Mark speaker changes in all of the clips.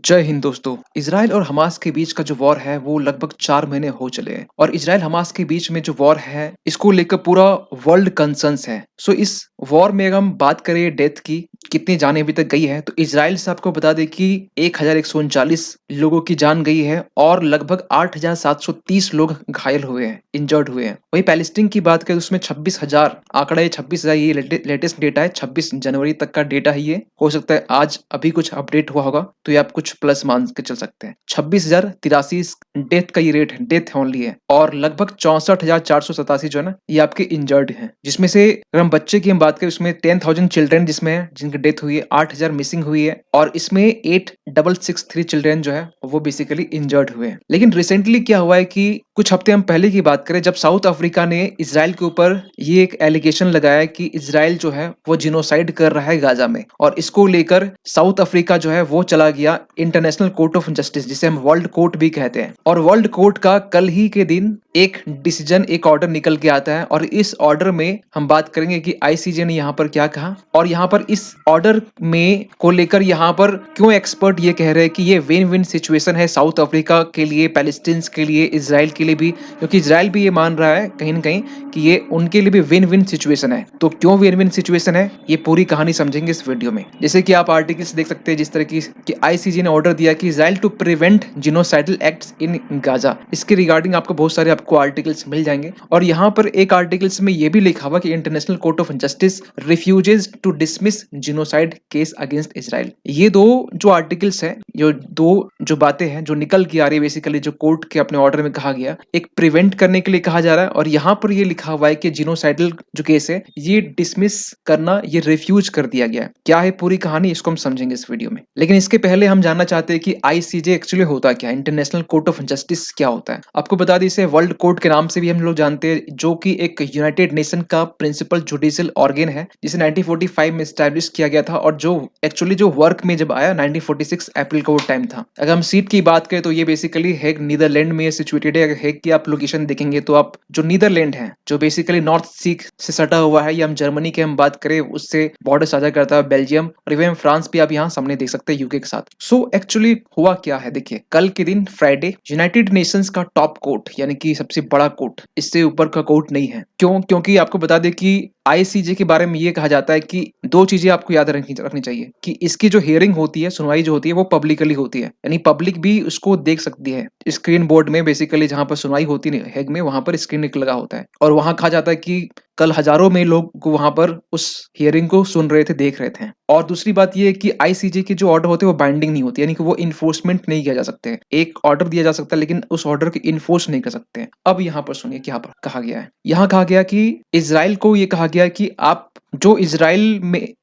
Speaker 1: जय हिंद दोस्तों। इजराइल और हमास के बीच का जो वॉर है वो लगभग 4 महीने हो चले हैं और इजराइल हमास के बीच में जो वॉर है इसको लेकर पूरा वर्ल्ड कंसर्न्स है। सो इस वॉर में अगर हम बात करें डेथ की कितनी जानें अभी तक गई है तो इजराइल से आपको बता दें कि 1139 लोगों की जान गई है और लगभग 8730 लोग घायल हुए हैं, इंजर्ड हुए हैं। वही पैलेस्टीन की बात करें तो उसमें 26,000 आंकड़ा है। 26,000 ये लेटेस्ट डेटा है, 26 जनवरी तक का डेटा है। ये हो सकता है आज अभी कुछ अपडेट हुआ होगा तो ये आप कुछ प्लस मान के चल सकते हैं। 26,083 डेथ का ये रेट है, डेथ ओनली है। और लगभग 64,487 जो है ना ये आपके इंजर्ड हैं, जिसमें से अगर हम बच्चे की हम बात करें उसमें 10,000 चिल्ड्रन जिसमें है जिनकी डेथ हुई है, 8,000 मिसिंग हुई है और इसमें 8,663 चिल्ड्रन जो है वो बेसिकली इंजर्ड हुए हैं। लेकिन रिसेंटली क्या हुआ है कि कुछ हफ्ते हम पहले की बात करें जब साउथ अफ्रीका ने इजराइल के ऊपर ये एक एलिगेशन लगाया कि इजराइल जो है वो जिनोसाइड कर रहा है गाजा में, और इसको लेकर साउथ अफ्रीका जो है वो चला गया इंटरनेशनल कोर्ट ऑफ जस्टिस, जिसे हम वर्ल्ड कोर्ट भी कहते हैं। और वर्ल्ड कोर्ट का कल ही के दिन एक डिसीजन, एक ऑर्डर निकल के आता है और इस ऑर्डर में हम बात करेंगे कि आईसीजे ने यहाँ पर क्या कहा और यहाँ पर इस ऑर्डर में को लेकर यहाँ पर क्यों एक्सपर्ट ये कह रहे हैं कि ये विन विन सिचुएशन है साउथ अफ्रीका के लिए, पैलेस्टीन्स के लिए, इजराइल के लिए भी, क्योंकि इजराइल भी ये मान रहा है कहीं ना कहीं कि ये उनके लिए भी विन विन सिचुएशन है। तो क्यों विन विन सिचुएशन है ये पूरी कहानी समझेंगे इस वीडियो में। जैसे कि आप आर्टिकल्स देख सकते हैं जिस तरह की कि आईसीजे ने ऑर्डर दिया कि Israel to prevent genocidal acts in Gaza. इसके रिगार्डिंग आपको बहुत सारे आपको आर्टिकल्स मिल जाएंगे और यहाँ पर एक आर्टिकल्स में ये भी लिखा हुआ कि International Court of Justice refuses to dismiss genocide case against Israel. ये दो जो आर्टिकल्स हैं, जो दो जो बातें हैं जो निकल के आ रही है बेसिकली, जो कोर्ट के अपने ऑर्डर में कहा गया, एक प्रिवेंट करने के लिए कहा जा रहा है और यहाँ पर ये लिखा हुआ है कि जिनोसाइडल जो केस है ये डिसमिस करना, ये रिफ्यूज कर दिया गया है। क्या है पूरी कहानी इसको हम समझेंगे इस वीडियो में। लेकिन इसके पहले हम जानना चाहते हैं कि आईसीजे एक्चुअली होता क्या है, इंटरनेशनल कोर्ट ऑफ जस्टिस क्या होता है। आपको बता दें इसे वर्ल्ड कोर्ट के नाम से भी हम लोग जानते हैं, जो कि एक यूनाइटेड नेशन का प्रिंसिपल जुडिशियल ऑर्गन है जिसे 1945 में स्टैब्लिश किया गया था और जो एक्चुअली जो वर्क में जब आया 1946 अप्रैल का वो टाइम था। अगर हम सीट की बात करें तो ये बेसिकली हेग नीदरलैंड में सिचुएटेड है। अगर हेग की आप लोकेशन देखेंगे तो आप जो नीदरलैंड है जो बेसिकली नॉर्थ सी से सटा हुआ है, या हम जर्मनी के हम बात करें उससे बॉर्डर साझा करता है बेल्जियम, और इवन फ्रांस भी आप यहाँ सामने देख सकते हैं यूके के साथ। सो एक्चुअली हुआ क्या है, देखिए कल के दिन फ्राइडे यूनाइटेड नेशंस का टॉप कोर्ट यानी कि सबसे बड़ा कोर्ट, इससे ऊपर का कोर्ट नहीं है। क्यों? क्योंकि आपको बता दें कि आईसीजे के बारे में ये कहा जाता है कि दो चीजें आपको याद रखनी चाहिए कि इसकी जो हियरिंग होती है, सुनवाई जो होती है वो पब्लिकली होती है, यानी पब्लिक भी उसको देख सकती है। स्क्रीन बोर्ड में बेसिकली जहां पर सुनवाई होती है हेग में, वहां पर स्क्रीन लगा होता है और वहां कहा जाता है कि कल हजारों में लोग वहां पर उस हियरिंग को सुन रहे थे, देख रहे थे। और दूसरी बात ये है कि आईसीजे के जो ऑर्डर होते हैं वो बाइंडिंग नहीं होती, यानी कि वो इन्फोर्समेंट नहीं किया जा सकते हैं। एक ऑर्डर दिया जा सकता है लेकिन उस ऑर्डर को इन्फोर्स नहीं कर सकते हैं। अब यहाँ पर सुनिए क्या कहा गया है। यहाँ कहा गया कि इजराइल को ये कहा गया कि आप जो इजराइल में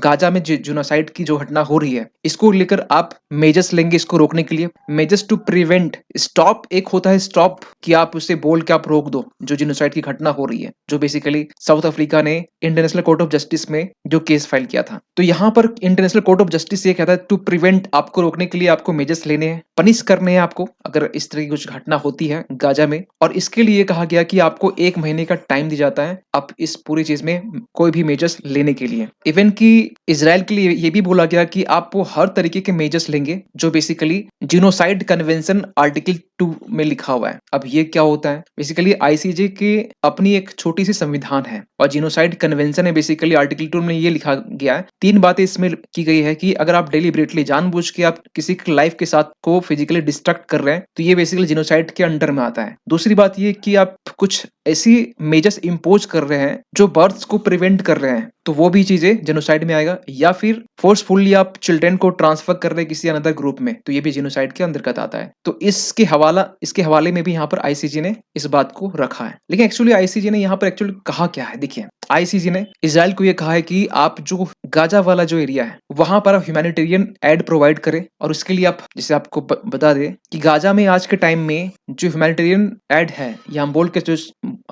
Speaker 1: गाजा में जिनोसाइड की जो घटना हो रही है इसको लेकर आप मेजर्स लेंगे इसको रोकने के लिए। मेजर्स टू प्रिवेंट, स्टॉप एक होता है स्टॉप कि आप उसे बोल के आप रोक दो जो जिनोसाइड की घटना हो रही है, जो बेसिकली साउथ अफ्रीका ने इंटरनेशनल कोर्ट ऑफ जस्टिस में जो केस फाइल किया था। तो यहाँ पर इंटरनेशनल कोर्ट ऑफ जस्टिस ये कहता है टू प्रिवेंट, आपको रोकने के लिए आपको मेजर्स लेने हैं, पनिश करने हैं आपको अगर इस तरह की कुछ घटना होती है गाजा में। और इसके लिए कहा गया कि आपको 1 महीने का टाइम दिया जाता है आप इस पूरी चीज में कोई भी मेजर्स लेने के लिए। इवन कि इजराइल के लिए ये भी बोला गया कि आप वो हर तरीके के मेजर्स लेंगे जो बेसिकली जिनोसाइड कन्वेंशन आर्टिकल 2 में लिखा हुआ है। अब ये क्या होता है, बेसिकली आईसीजे की अपनी एक छोटी सी संविधान है और जिनोसाइड कन्वेंशन है बेसिकली आर्टिकल 2 में ये लिखा गया है। 3 बातें इसमें की गई है कि अगर आप डेलिबरेटली जानबूझ के आप किसी की लाइफ के साथ को फिजिकली डिस्ट्रक्ट कर रहे हैं तो ये बेसिकली जिनोसाइड के अंडर में आता है। दूसरी बात ये कि आप कुछ ऐसी मेजर्स इंपोज कर रहे हैं जो बर्थ्स को प्रिवेंट कर रहे हैं तो वो भी चीजें जेनोसाइड में आएगा, या फिर फोर्सफुली आप चिल्ड्रन को ट्रांसफर कर रहे हैं किसी अनदर ग्रुप में तो ये भी जेनोसाइड के अंतर्गत आता है। तो इसके हवाले में भी यहाँ पर आईसीजे ने इस बात को रखा है। लेकिन एक्चुअली आईसीजे ने यहाँ पर एक्चुअली कहा क्या है, देखिए आईसीजे ने इजराइल को यह कहा है कि आप जो गाजा वाला जो एरिया है वहां पर आप ह्यूमैनिटेरियन एड प्रोवाइड करें, और उसके लिए आप जैसे आपको बता दें कि गाजा में आज के टाइम में जो ह्यूमैनिटेरियन एड है, या हम बोल के जो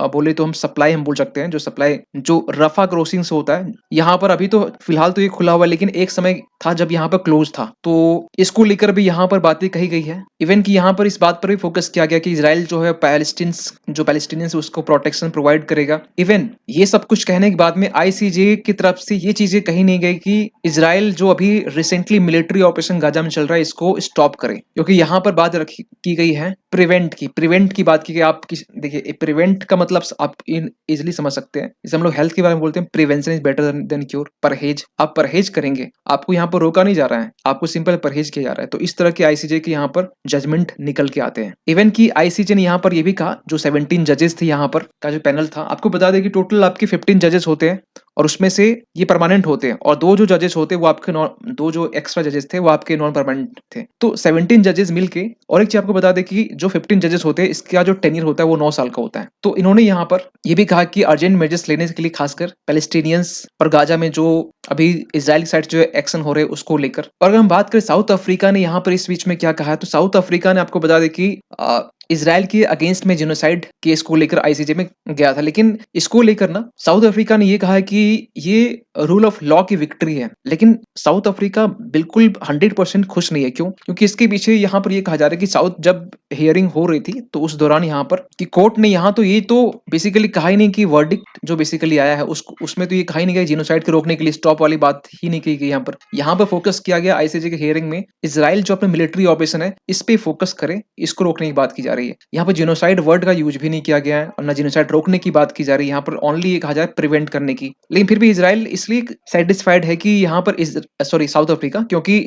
Speaker 1: बोले तो हम सप्लाई हम बोल सकते हैं, जो सप्लाई जो रफा क्रॉसिंग से होता है यहाँ पर अभी तो फिलहाल तो ये खुला हुआ है, लेकिन एक समय था जब यहाँ पर क्लोज था। तो इसको लेकर भी यहाँ पर बातें कही गई है। इवन कि यहाँ पर इस बात पर भी फोकस किया गया कि इजराइल जो है पैलेस्टीनियंस उसको प्रोटेक्शन प्रोवाइड करेगा। इवन ये सब कुछ कुछ कहने के बाद में आईसीजे की तरफ से ये चीजें कही नहीं गई कि इजराइल जो अभी रिसेंटली मिलिट्री ऑपरेशन गाजा में चल रहा है इसको स्टॉप करे, क्योंकि यहाँ पर बात रखी की गई है प्रिवेंट की बात की गई। देखिए प्रिवेंट का मतलब आप इजिली समझ सकते हैं, जैसे हम लोग हेल्थ के बारे में बोलते हैं prevention is better than cure. परहेज, आप परहेज करेंगे, आपको यहाँ पर रोका नहीं जा रहा है, आपको सिंपल परहेज किया जा रहा है। तो इस तरह के आईसीजे के यहाँ पर जजमेंट निकल के आते हैं। इवन की आईसीजे ने यहाँ पर ये भी कहा, जो 17 जजेस थे यहाँ पर का जो पैनल था, आपको बता दें कि टोटल आपके 15 जजेस होते हैं और उसमें से ये परमानेंट होते हैं, और दो जो जजेस होते हैं वो आपके नॉन, दो जो एक्स्ट्रा जजेस थे वो आपके नॉन परमानेंट थे। तो 17 जजेस मिलके, और एक चीज आपको बता दें कि जो 15 जजेस होते हैं इसका जो टेन्योर होता है वो 9 साल का होता है। तो इन्होंने यहाँ पर ये भी कहा कि अर्जेंट मेजर्स लेने के लिए, खासकर पैलेस्टीनियंस और गाजा में जो अभी इजराइल साइड जो एक्शन हो रहे हैं उसको लेकर। और अगर हम बात करें साउथ अफ्रीका ने यहाँ पर इस बीच में क्या कहा है, तो साउथ अफ्रीका ने आपको बता दें कि इजराइल के अगेंस्ट में जेनोसाइड केस को लेकर आईसीजे में गया था, लेकिन इसको लेकर ना साउथ अफ्रीका ने ये कहा है कि ये रूल ऑफ लॉ की विक्ट्री है। लेकिन साउथ अफ्रीका बिल्कुल 100% खुश नहीं है। क्यों? क्योंकि इसके पीछे यहाँ पर ये कहा जा रहा है कि साउथ जब हियरिंग हो रही थी तो उस दौरान यहाँ पर कि कोर्ट ने यहाँ तो ये तो बेसिकली कहा ही नहीं कि वर्डिक्ट जो बेसिकली आया है उसमें तो ये कहा ही नहीं गया जेनोसाइड को रोकने के लिए स्टॉप वाली बात ही नहीं की गई। यहाँ पर फोकस किया गया आईसीजे के हियरिंग में, इजराइल जो अपने मिलिट्री ऑपरेशन है इस पे फोकस करे, इसको रोकने की बात की जा रही है। यहाँ पर जेनोसाइड वर्ड का यूज भी नहीं किया गया है और ना जेनोसाइड रोकने की बात की जा रही है, यहाँ पर ओनली ये कहा जाए प्रिवेंट करने की। लेकिन फिर भी इजराइल इसलिए सेटिस्फाइड है कि यहाँ पर साउथ अफ्रीका, क्योंकि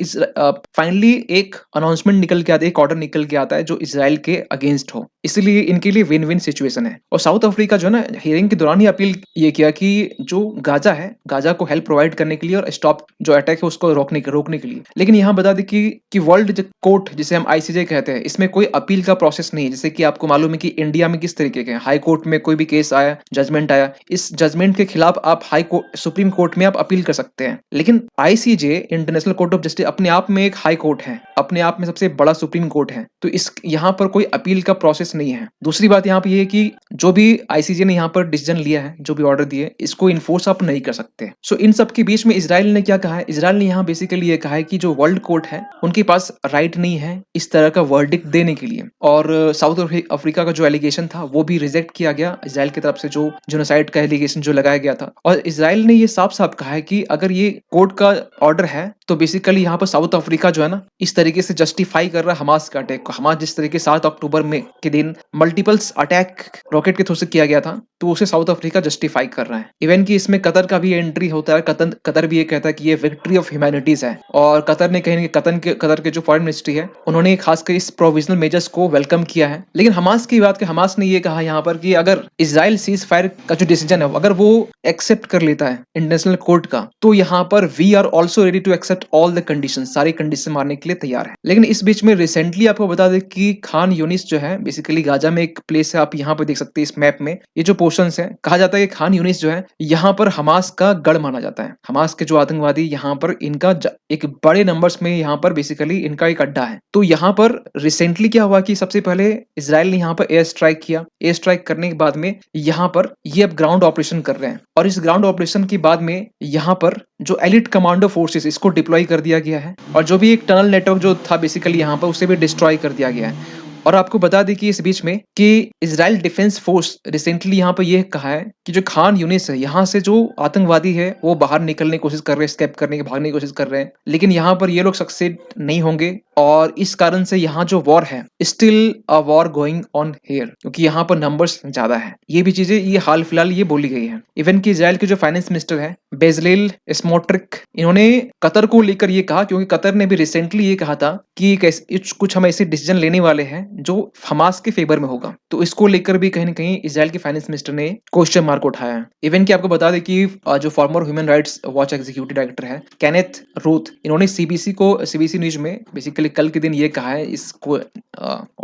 Speaker 1: फाइनली एक अनाउंसमेंट निकल के आता है, एक ऑर्डर निकल के आता है जो इजराइल के अगेंस्ट हो, इसलिए इनके लिए विन विन सिचुएशन है। और साउथ अफ्रीका जो है ना, हियरिंग के दौरान ही अपील ये किया कि जो गाजा है, गाजा को हेल्प प्रोवाइड करने के लिए और स्टॉप जो अटैक है उसको रोकने के लिए। लेकिन यहाँ बता दें कि वर्ल्ड कोर्ट जिसे हम आईसीजे कहते हैं, इसमें कोई अपील का प्रोसेस नहीं है। जैसे कि आपको मालूम है कि इंडिया में किस तरीके के हाई कोर्ट में कोई भी केस आया, जजमेंट आया, इस जजमेंट के खिलाफ आप हाई कोर्ट, सुप्रीम कोर्ट में आप अपील कर सकते हैं। लेकिन ICJ, international Court of justice, अपने आप में एक हाई कोर्ट है, अपने आप में सबसे बड़ा सुप्रीम कोर्ट है, तो इस यहाँ पर कोई अपील का प्रोसेस नहीं है। दूसरी बात यहाँ पे ये है कि जो भी आईसीजे ने यहाँ पर डिसीजन लिया है, जो भी ऑर्डर दिए, इसको इन्फोर्स आप नहीं कर सकते। सो इन सब के बीच में इजराइल ने क्या कहा है, इजराइल ने यहाँ बेसिकली ये कहा है कि जो वर्ल्ड कोर्ट है उनके पास राइट नहीं है इस तरह का वर्डिक्ट देने के लिए। और साउथ अफ्रीका का जो एलिगेशन था वो भी रिजेक्ट किया गया इजराइल की तरफ से, जो जेनोसाइड का एलिगेशन जो लगाया गया था। और इजराइल ने ये साफ साफ कहा है कि अगर ये कोर्ट का ऑर्डर है तो बेसिकली यहाँ पर साउथ अफ्रीका जो है ना, इस तरीके से जस्टिफाई कर रहा है हमास का अटैक को। हमास जिस तरीके 7 अक्टूबर में के दिन मल्टीपल्स अटैक रॉकेट के थ्रू से किया गया था, तो उसे साउथ अफ्रीका जस्टिफाई कर रहा है। इवन कि इसमें कतर का भी एंट्री होता है। कतर भी ये कहता है कि ये विक्ट्री ऑफ ह्यूमैनिटीज है। और कतर ने कहीं कतर के जो फॉरेन मिनिस्ट्री है उन्होंने खासकर इस प्रोविजनल मेजर्स को वेलकम किया है। लेकिन हमास की बात, हमास ने ये कहा यहाँ पर कि अगर इजराइल सीज फायर का जो डिसीजन है अगर वो एक्सेप्ट कर लेता है इंटरनेशनल कोर्ट का, तो यहाँ पर we are also ready to accept all the condition, सारी कंडीशन मारने के लिए तैयार है। लेकिन इस बीच में रिसेंटली आपको बता दें कि खान यूनिस जो है, बेसिकली गाजा में एक प्लेस है, आप यहाँ पे देख सकते हैं इस मैप में, ये जो पोर्शन है, कहा जाता है कि खान यूनिस जो है यहाँ पर हमास का गढ़ माना जाता है। हमास के जो आतंकवादी यहाँ पर इनका एक बड़े नंबर्स में यहाँ पर बेसिकली इनका एक अड्डा है। तो यहाँ पर रिसेंटली क्या हुआ कि सबसे पहले इजराइल ने यहाँ पर एयर स्ट्राइक किया। एयर स्ट्राइक करने के बाद में यहाँ पर ये अब ग्राउंड ऑपरेशन कर रहे हैं, और इस ग्राउंड ऑपरेशन के बाद में यहाँ पर जो एलिट कमांडो फोर्सेस इसको डिप्लॉय कर दिया गया है, और जो भी एक टनल नेटवर्क जो था बेसिकली यहाँ पर उसे भी डिस्ट्रॉय कर दिया गया है। और आपको बता दें कि इस बीच में कि इजराइल डिफेंस फोर्स रिसेंटली यहाँ पर यह कहा है कि जो खान यूनिस है यहाँ से जो आतंकवादी है वो बाहर निकलने की कोशिश कर रहे हैं, स्केप करने की, भागने की कोशिश कर रहे हैं, लेकिन यहाँ पर ये लोग सक्सेड नहीं होंगे। और इस कारण से यहाँ जो वॉर है, still a war going on here, क्योंकि यहाँ पर नंबर्स ज्यादा है। ये भी चीजें ये हाल फिलहाल ये बोली गई है। इवन कि इजराइल के जो फाइनेंस मिनिस्टर है बेजलेल स्मोट्रिक, इन्होंने कतर को लेकर ये कहा, क्योंकि कतर ने भी रिसेंटली ये कहा था कि कुछ हम ऐसे डिसीजन लेने वाले हैं जो हमास के फेवर में होगा। तो इसको लेकर भी कहीं ना कहीं इजराइल के फाइनेंस मिनिस्टर ने क्वेश्चन मार्क उठाया है। इवन कि आपको बता दें कि जो farmer human rights watch executive director है केनेथ रूथ, इन्होंने सीबीसी न्यूज में बेसिकली कल के दिन ये कहा है, इसको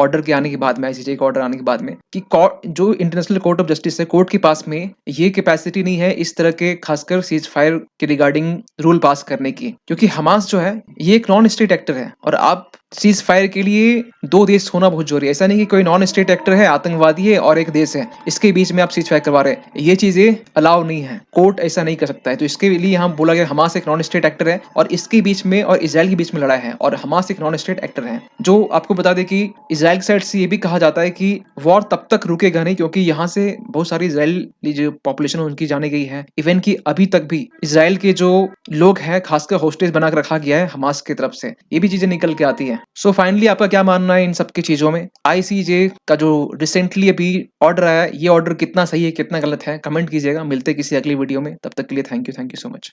Speaker 1: ऑर्डर के आने के बाद में, आईसीजे का ऑर्डर आने के बाद में, कि जो इंटरनेशनल कोर्ट ऑफ जस्टिस है, कोर्ट के पास में ये कैपेसिटी नहीं है इस तरह के खासकर सीज फायर के रिगार्डिंग रूल पास करने की, क्योंकि हमास जो है ये एक नॉन स्टेट एक्टर है। और आप सीज़ फायर के लिए 2 देश होना बहुत ज़रूरी है। ऐसा नहीं कि कोई नॉन स्टेट एक्टर है, आतंकवादी है और एक देश है, इसके बीच में आप सीज़ फायर करवा रहे हैं। ये चीज़ें अलाउ नहीं है, कोर्ट ऐसा नहीं कर सकता है। तो इसके लिए हम बोला गया हमास एक नॉन स्टेट एक्टर है और इसके बीच में और इज़राइल के बीच में लड़ाई है और हमास एक नॉन स्टेट एक्टर है। जो आपको बता दें कि इज़राइल की साइड से ये भी कहा जाता है कि वॉर तब तक रुकेगा नहीं क्योंकि यहाँ से बहुत सारी इज़राइली जो पॉपुलेशन है उनकी जाने गई है। इवन कि अभी तक भी इज़राइल के जो लोग हैं, खासकर होस्टेज बना के रखा गया है हमास की तरफ से। ये भी चीज़ें निकल के आती हैं। सो फाइनली आपका क्या मानना है इन सब की चीज़ों में? आईसीजे का जो रिसेंटली अभी ऑर्डर आया है, ये ऑर्डर कितना सही है, कितना गलत है? कमेंट कीजिएगा। मिलते हैं किसी अगली वीडियो में। तब तक के लिए थैंक यू सो मच।